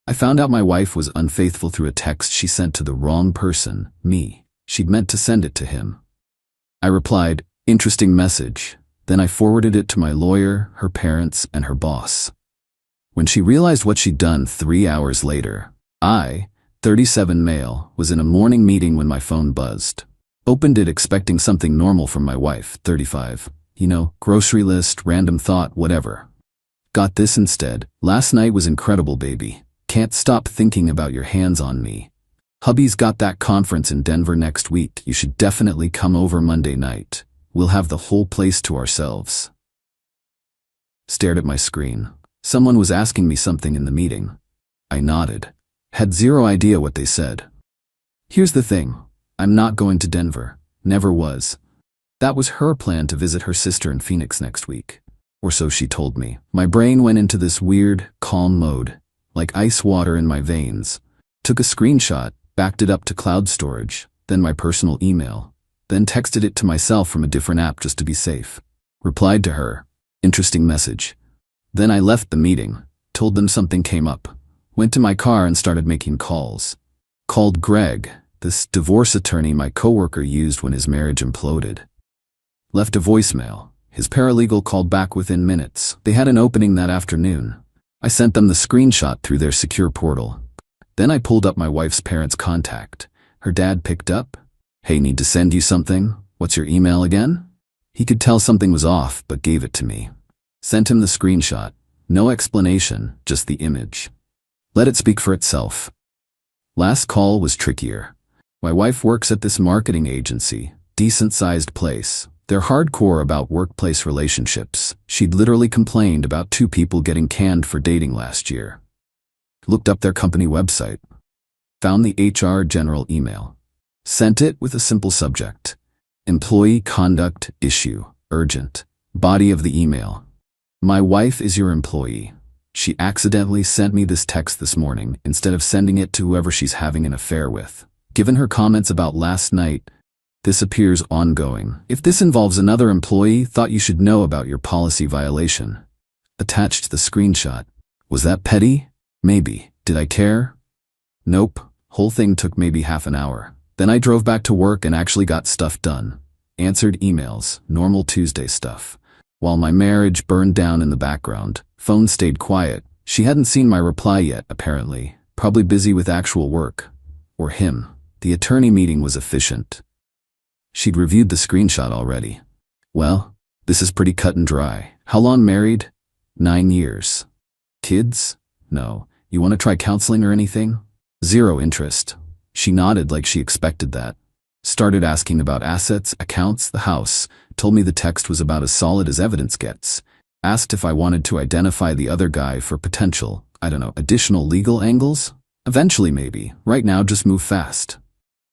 I found out my wife was unfaithful through a text she sent to the wrong person, me. She'd meant to send it to him. I replied, "Interesting message." Then I forwarded it to my lawyer, her parents, and her boss. When she realized what she'd done 3 hours later, I, 37 male, was in a morning meeting when my phone buzzed. Opened it expecting something normal from my wife, 35. Grocery list, random thought, whatever. Got this instead. "Last night was incredible, baby. Can't stop thinking about your hands on me. Hubby's got that conference in Denver next week. You should definitely come over Monday night. We'll have the whole place to ourselves." Stared at my screen. Someone was asking me something in the meeting. I nodded. Had zero idea what they said. Here's the thing. I'm not going to Denver. Never was. That was her plan to visit her sister in Phoenix next week. Or so she told me. My brain went into this weird, calm mode, like ice water in my veins. Took a screenshot, backed it up to cloud storage, then my personal email, then texted it to myself from a different app just to be safe. Replied to her, "Interesting message." Then I left the meeting, told them something came up, went to my car and started making calls. Called Greg, this divorce attorney my coworker used when his marriage imploded. Left a voicemail. His paralegal called back within minutes. They had an opening that afternoon. I sent them the screenshot through their secure portal. Then I pulled up my wife's parents' contact. Her dad picked up. "Hey, need to send you something? What's your email again?" He could tell something was off, but gave it to me. Sent him the screenshot. No explanation, just the image. Let it speak for itself. Last call was trickier. My wife works at this marketing agency, decent-sized place. They're hardcore about workplace relationships. She'd literally complained about 2 people getting canned for dating last year. Looked up their company website. Found the HR general email. Sent it with a simple subject. Employee conduct issue, urgent. Body of the email. My wife is your employee. She accidentally sent me this text this morning instead of sending it to whoever she's having an affair with. Given her comments about last night, this appears ongoing. If this involves another employee, thought you should know about your policy violation. Attached the screenshot. Was that petty? Maybe. Did I care? Nope. Whole thing took maybe half an hour. Then I drove back to work and actually got stuff done. Answered emails, normal Tuesday stuff. While my marriage burned down in the background, phone stayed quiet. She hadn't seen my reply yet, apparently. Probably busy with actual work. Or him. The attorney meeting was efficient. She'd reviewed the screenshot already. Well, this is pretty cut and dry. How long married? 9 years. Kids? No. You want to try counseling or anything? Zero interest. She nodded like she expected that. Started asking about assets, accounts, the house. Told me the text was about as solid as evidence gets. Asked if I wanted to identify the other guy for potential, additional legal angles? Eventually maybe. Right now just move fast.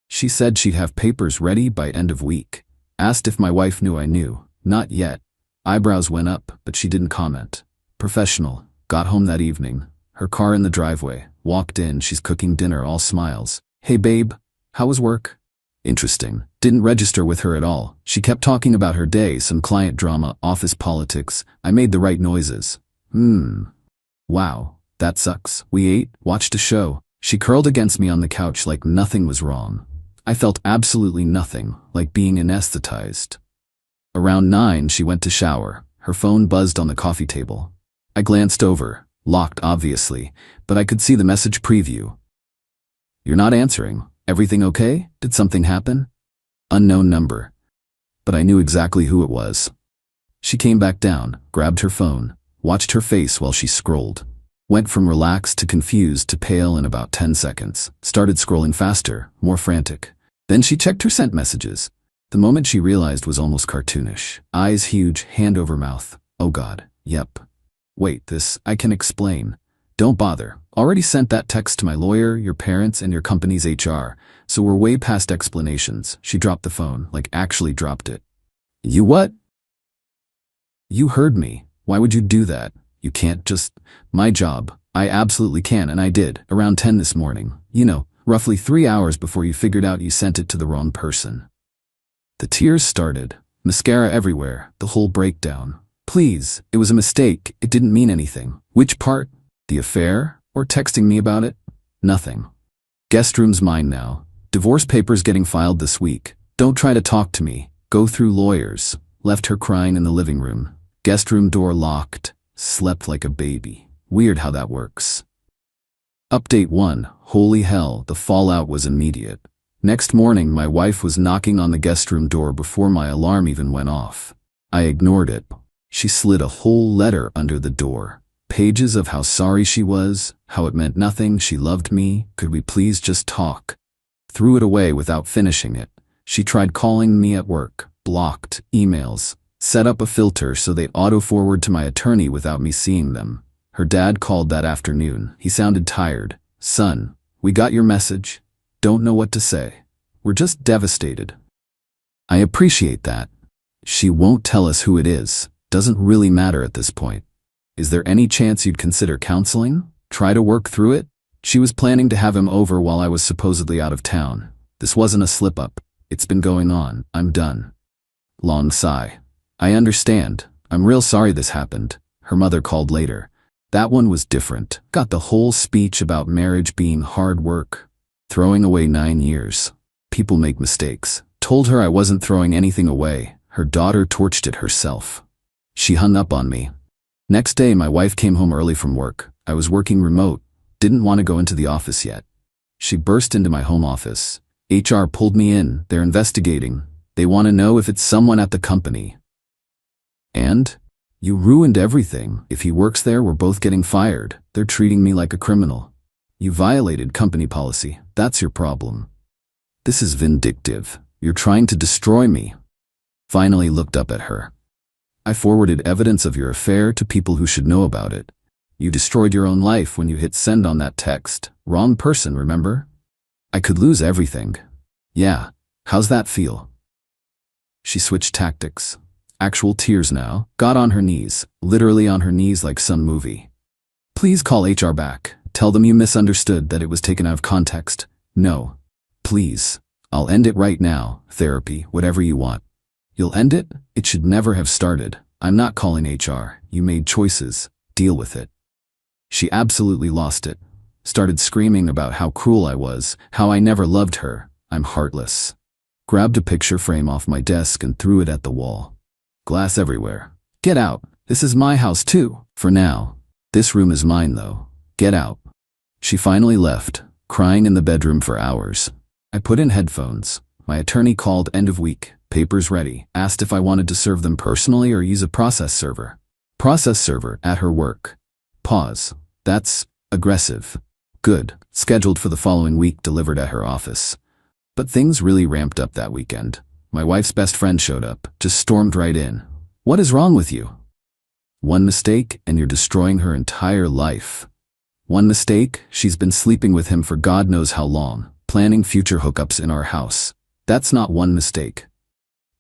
She said she'd have papers ready by end of week. Asked if my wife knew I knew. Not yet. Eyebrows went up, but she didn't comment. Professional. Got home that evening. Her car in the driveway. Walked in, she's cooking dinner, all smiles. "Hey babe, how was work?" Interesting. Didn't register with her at all. She kept talking about her day, some client drama, office politics. I made the right noises. Wow, that sucks. We ate, watched a show. She curled against me on the couch like nothing was wrong. I felt absolutely nothing, like being anesthetized. Around 9, she went to shower. Her phone buzzed on the coffee table. I glanced over, locked obviously, but I could see the message preview. "You're not answering. Everything okay? Did something happen?" Unknown number. But I knew exactly who it was. She came back down, grabbed her phone, watched her face while she scrolled. Went from relaxed to confused to pale in about 10 seconds. Started scrolling faster, more frantic. Then she checked her sent messages. The moment she realized was almost cartoonish. Eyes huge, hand over mouth. Oh God, yep. Wait, this, I can explain. Don't bother. Already sent that text to my lawyer, your parents, and your company's HR, so we're way past explanations. She dropped the phone, like actually dropped it. You what? You heard me. Why would you do that? You can't just... My job. I absolutely can, and I did. Around 10 this morning. Roughly 3 hours before you figured out you sent it to the wrong person. The tears started. Mascara everywhere. The whole breakdown. Please, it was a mistake. It didn't mean anything. Which part? The affair? Or texting me about it? Nothing. Guest room's mine now. Divorce papers getting filed this week. Don't try to talk to me. Go through lawyers. Left her crying in the living room. Guest room door locked. Slept like a baby. Weird how that works. Update 1. Holy hell, the fallout was immediate. Next morning, my wife was knocking on the guest room door before my alarm even went off. I ignored it. She slid a whole letter under the door. Pages of how sorry she was, how it meant nothing, she loved me, could we please just talk? Threw it away without finishing it. She tried calling me at work, blocked emails, set up a filter so they auto-forward to my attorney without me seeing them. Her dad called that afternoon. He sounded tired. Son, we got your message. Don't know what to say. We're just devastated. I appreciate that. She won't tell us who it is. Doesn't really matter at this point. Is there any chance you'd consider counseling? Try to work through it? She was planning to have him over while I was supposedly out of town. This wasn't a slip-up. It's been going on. I'm done. Long sigh. I understand. I'm real sorry this happened. Her mother called later. That one was different. Got the whole speech about marriage being hard work. Throwing away 9 years. People make mistakes. Told her I wasn't throwing anything away. Her daughter torched it herself. She hung up on me. Next day, my wife came home early from work. I was working remote. Didn't want to go into the office yet. She burst into my home office. HR pulled me in. They're investigating. They want to know if it's someone at the company. And? You ruined everything. If he works there, we're both getting fired. They're treating me like a criminal. You violated company policy. That's your problem. This is vindictive. You're trying to destroy me. Finally looked up at her. I forwarded evidence of your affair to people who should know about it. You destroyed your own life when you hit send on that text. Wrong person, remember? I could lose everything. Yeah. How's that feel? She switched tactics. Actual tears now. Got on her knees. Literally on her knees like some movie. Please call HR back. Tell them you misunderstood, that it was taken out of context. No. Please. I'll end it right now. Therapy, whatever you want. You'll end it? It should never have started. I'm not calling HR. You made choices. Deal with it. She absolutely lost it. Started screaming about how cruel I was, how I never loved her. I'm heartless. Grabbed a picture frame off my desk and threw it at the wall. Glass everywhere. Get out. This is my house too. For now. This room is mine though. Get out. She finally left, crying in the bedroom for hours. I put in headphones. My attorney called end of week. Papers ready. Asked if I wanted to serve them personally or use a process server. Process server at her work. Pause. That's aggressive. Good. Scheduled for the following week, delivered at her office. But things really ramped up that weekend. My wife's best friend showed up, just stormed right in. What is wrong with you? One mistake and you're destroying her entire life. One mistake, she's been sleeping with him for God knows how long, planning future hookups in our house. That's not one mistake.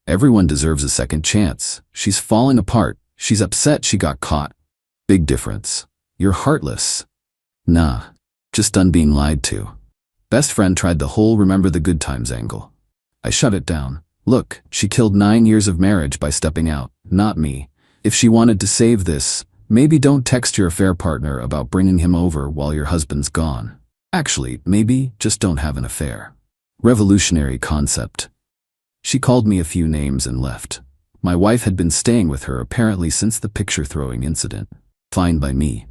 Everyone deserves a second chance. She's falling apart. She's upset she got caught. Big difference. You're heartless. Nah, just done being lied to. Best friend tried the whole remember the good times angle. I shut it down. Look, she killed 9 years of marriage by stepping out, not me. If she wanted to save this, maybe don't text your affair partner about bringing him over while your husband's gone. Actually, maybe just don't have an affair. Revolutionary concept. She called me a few names and left. My wife had been staying with her apparently since the picture-throwing incident. Fine by me.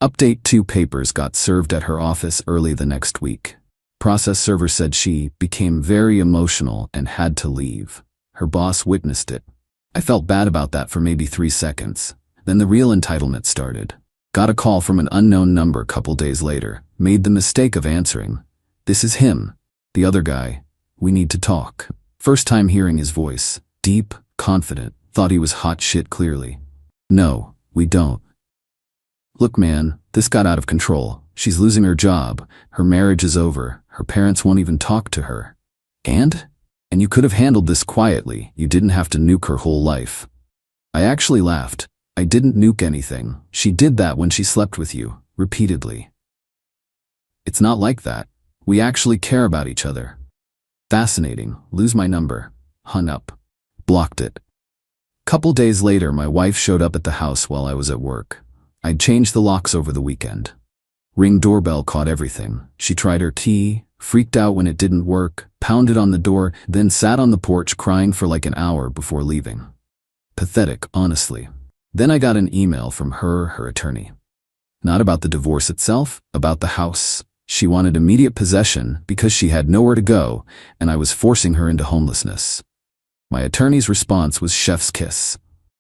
Update 2 papers got served at her office early the next week. Process server said she became very emotional and had to leave. Her boss witnessed it. I felt bad about that for maybe 3 seconds. Then the real entitlement started. Got a call from an unknown number a couple days later. Made the mistake of answering. This is him. The other guy. We need to talk. First time hearing his voice. Deep, confident. Thought he was hot shit clearly. No, we don't. Look man, this got out of control. She's losing her job. Her marriage is over. Her parents won't even talk to her. And you could have handled this quietly. You didn't have to nuke her whole life. I actually laughed. I didn't nuke anything. She did that when she slept with you, repeatedly. It's not like that. We actually care about each other. Fascinating. Lose my number. Hung up. Blocked it. Couple days later, my wife showed up at the house while I was at work. I'd changed the locks over the weekend. Ring doorbell caught everything. She tried her key, freaked out when it didn't work, pounded on the door, then sat on the porch crying for like an hour before leaving. Pathetic, honestly. Then I got an email from her attorney. Not about the divorce itself, about the house. She wanted immediate possession because she had nowhere to go, and I was forcing her into homelessness. My attorney's response was chef's kiss.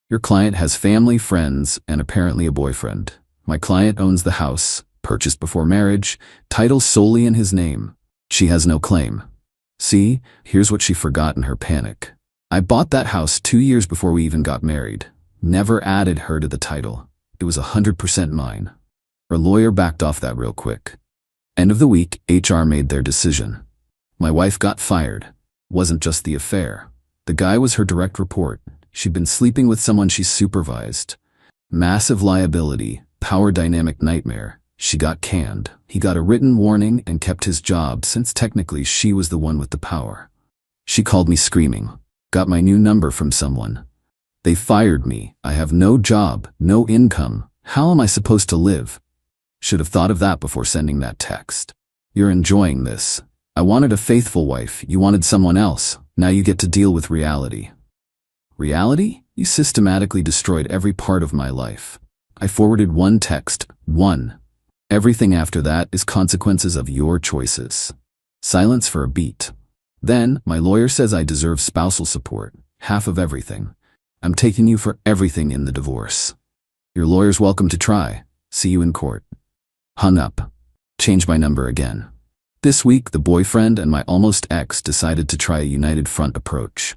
Your client has family, friends, and apparently a boyfriend. My client owns the house, purchased before marriage, title solely in his name. She has no claim. See, here's what she forgot in her panic. I bought that house 2 years before we even got married. Never added her to the title. It was 100% mine. Her lawyer backed off that real quick. End of the week, HR made their decision. My wife got fired. Wasn't just the affair. The guy was her direct report. She'd been sleeping with someone she supervised. Massive liability, power dynamic nightmare. She got canned. He got a written warning and kept his job since technically she was the one with the power. She called me screaming. Got my new number from someone. They fired me. I have no job, no income. How am I supposed to live? Should have thought of that before sending that text. You're enjoying this. I wanted a faithful wife. You wanted someone else. Now you get to deal with reality. Reality? You systematically destroyed every part of my life. I forwarded one text. One. Everything after that is consequences of your choices. Silence for a beat. Then, my lawyer says I deserve spousal support. Half of everything. I'm taking you for everything in the divorce. Your lawyer's welcome to try. See you in court. Hung up. Changed my number again. This week, the boyfriend and my almost ex decided to try a united front approach.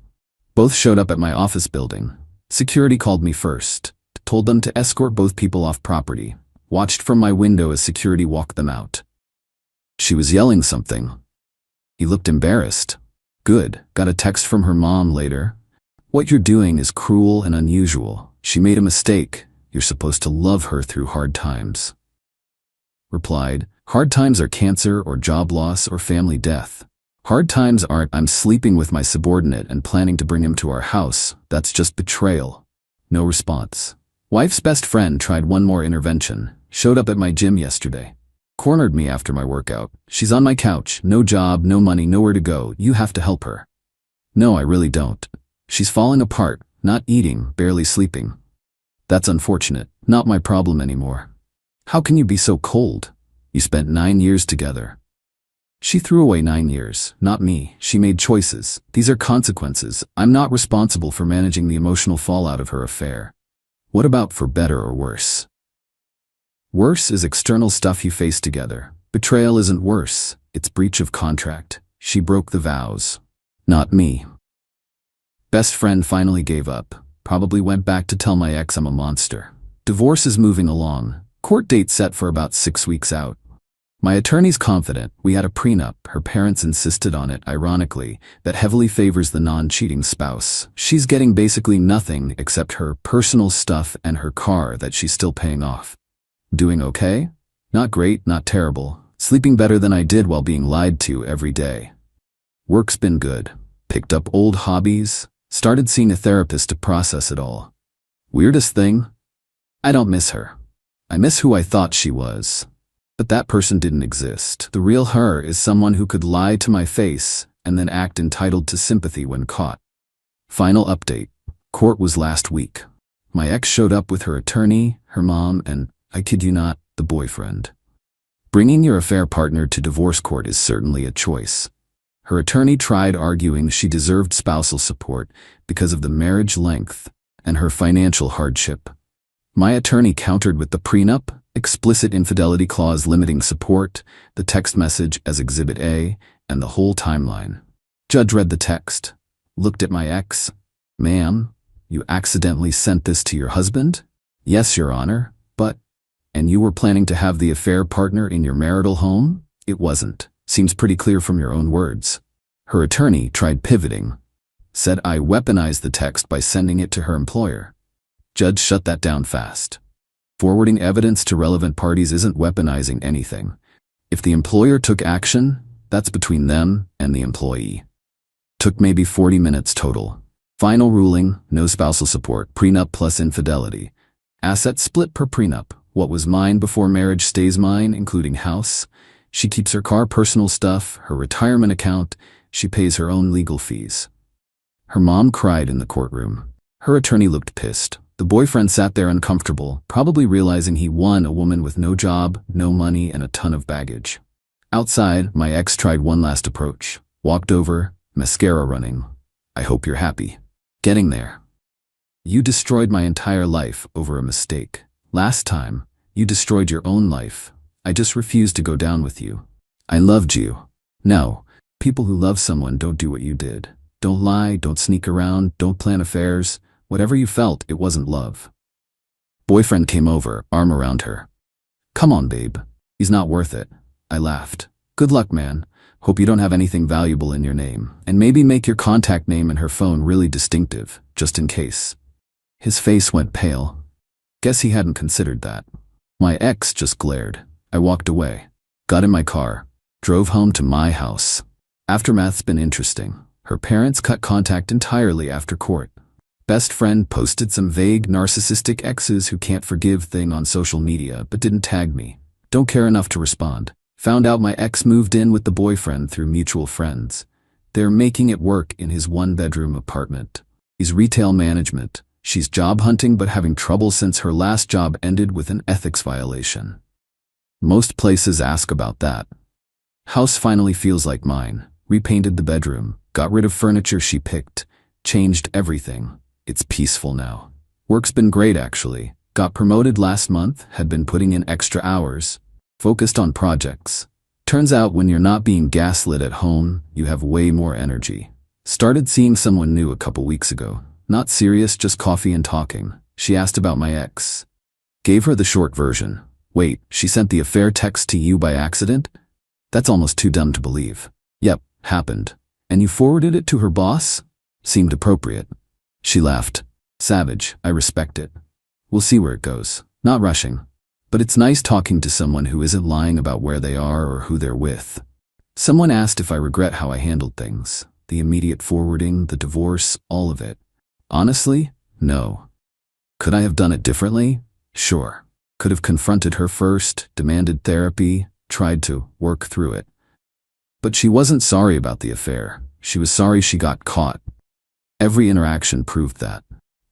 Both showed up at my office building. Security called me first. Told them to escort both people off property. Watched from my window as security walked them out. She was yelling something. He looked embarrassed. Good. Got a text from her mom later. What you're doing is cruel and unusual. She made a mistake. You're supposed to love her through hard times. Replied, hard times are cancer or job loss or family death. Hard times aren't I'm sleeping with my subordinate and planning to bring him to our house. That's just betrayal. No response. Wife's best friend tried one more intervention. Showed up at my gym yesterday. Cornered me after my workout. She's on my couch. No job, no money, nowhere to go. You have to help her. No, I really don't. She's falling apart. Not eating, barely sleeping. That's unfortunate. Not my problem anymore. How can you be so cold? You spent 9 years together. She threw away 9 years, not me. She made choices. These are consequences. I'm not responsible for managing the emotional fallout of her affair. What about for better or worse? Worse is external stuff you face together. Betrayal isn't worse. It's breach of contract. She broke the vows. Not me. Best friend finally gave up. Probably went back to tell my ex I'm a monster. Divorce is moving along. Court date set for about 6 weeks out. My attorney's confident. We had a prenup. Her parents insisted on it, ironically, that heavily favors the non-cheating spouse. She's getting basically nothing except her personal stuff and her car that she's still paying off. Doing okay? Not great, not terrible. Sleeping better than I did while being lied to every day. Work's been good. Picked up old hobbies. Started seeing a therapist to process it all. Weirdest thing? I don't miss her. I miss who I thought she was. But that person didn't exist. The real her is someone who could lie to my face and then act entitled to sympathy when caught. Final update. Court was last week. My ex showed up with her attorney, her mom, and, I kid you not, the boyfriend. Bringing your affair partner to divorce court is certainly a choice. Her attorney tried arguing she deserved spousal support because of the marriage length and her financial hardship. My attorney countered with the prenup, explicit infidelity clause limiting support, the text message as Exhibit A, and the whole timeline. Judge read the text, looked at my ex. Ma'am, you accidentally sent this to your husband? Yes, Your Honor, but... And you were planning to have the affair partner in your marital home? It wasn't. Seems pretty clear from your own words. Her attorney tried pivoting. Said I weaponized the text by sending it to her employer. Judge shut that down fast. Forwarding evidence to relevant parties isn't weaponizing anything. If the employer took action, that's between them and the employee. Took maybe 40 minutes total. Final ruling, no spousal support, prenup plus infidelity. Assets split per prenup, What was mine before marriage stays mine, including house. She keeps her car, personal stuff, her retirement account. She pays her own legal fees. Her mom cried in the courtroom. Her attorney looked pissed. The boyfriend sat there uncomfortable, probably realizing he won a woman with no job, no money, and a ton of baggage. Outside, my ex tried one last approach. Walked over, mascara running. I hope you're happy. Getting there. You destroyed my entire life over a mistake. Last time, you destroyed your own life. I just refused to go down with you. I loved you. No, people who love someone don't do what you did. Don't lie, don't sneak around, don't plan affairs. Whatever you felt, it wasn't love. Boyfriend came over, arm around her. Come on, babe. He's not worth it. I laughed. Good luck, man. Hope you don't have anything valuable in your name. And maybe make your contact name and her phone really distinctive, just in case. His face went pale. Guess he hadn't considered that. My ex just glared. I walked away. Got in my car. Drove home to my house. Aftermath's been interesting. Her parents cut contact entirely after court. Best friend posted some vague narcissistic exes who can't forgive thing on social media but didn't tag me. Don't care enough to respond. Found out my ex moved in with the boyfriend through mutual friends. They're making it work in his one-bedroom apartment. He's retail management. She's job hunting but having trouble since her last job ended with an ethics violation. Most places ask about that. House finally feels like mine. Repainted the bedroom. Got rid of furniture she picked. Changed everything. It's peaceful now. Work's been great actually. Got promoted last month, had been putting in extra hours. Focused on projects. Turns out when you're not being gaslit at home, you have way more energy. Started seeing someone new a couple weeks ago. Not serious, just coffee and talking. She asked about my ex. Gave her the short version. Wait, she sent the affair text to you by accident? That's almost too dumb to believe. Yep, happened. And you forwarded it to her boss? Seemed appropriate. She laughed. Savage, I respect it. We'll see where it goes. Not rushing. But it's nice talking to someone who isn't lying about where they are or who they're with. Someone asked if I regret how I handled things. The immediate forwarding, the divorce, all of it. Honestly, no. Could I have done it differently? Sure. Could have confronted her first, demanded therapy, tried to work through it. But she wasn't sorry about the affair. She was sorry she got caught. Every interaction proved that.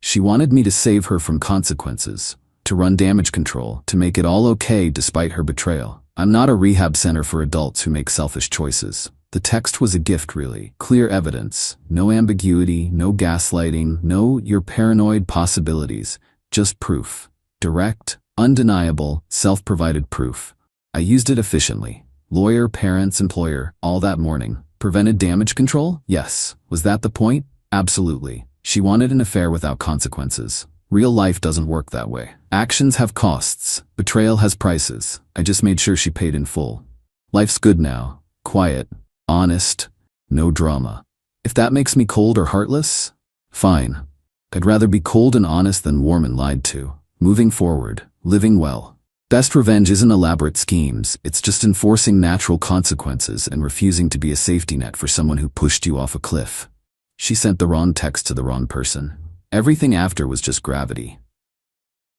She wanted me to save her from consequences, to run damage control, to make it all okay despite her betrayal. I'm not a rehab center for adults who make selfish choices. The text was a gift really. Clear evidence. No ambiguity, no gaslighting, no "you're paranoid" possibilities. Just proof. Direct, undeniable, self-provided proof. I used it efficiently. Lawyer, parents, employer, all that morning. Prevented damage control? Yes. Was that the point? Absolutely. She wanted an affair without consequences. Real life doesn't work that way. Actions have costs. Betrayal has prices. I just made sure she paid in full. Life's good now. Quiet. Honest. No drama. If that makes me cold or heartless, fine. I'd rather be cold and honest than warm and lied to. Moving forward. Living well. Best revenge isn't elaborate schemes. It's just enforcing natural consequences and refusing to be a safety net for someone who pushed you off a cliff. She sent the wrong text to the wrong person. Everything after was just gravity.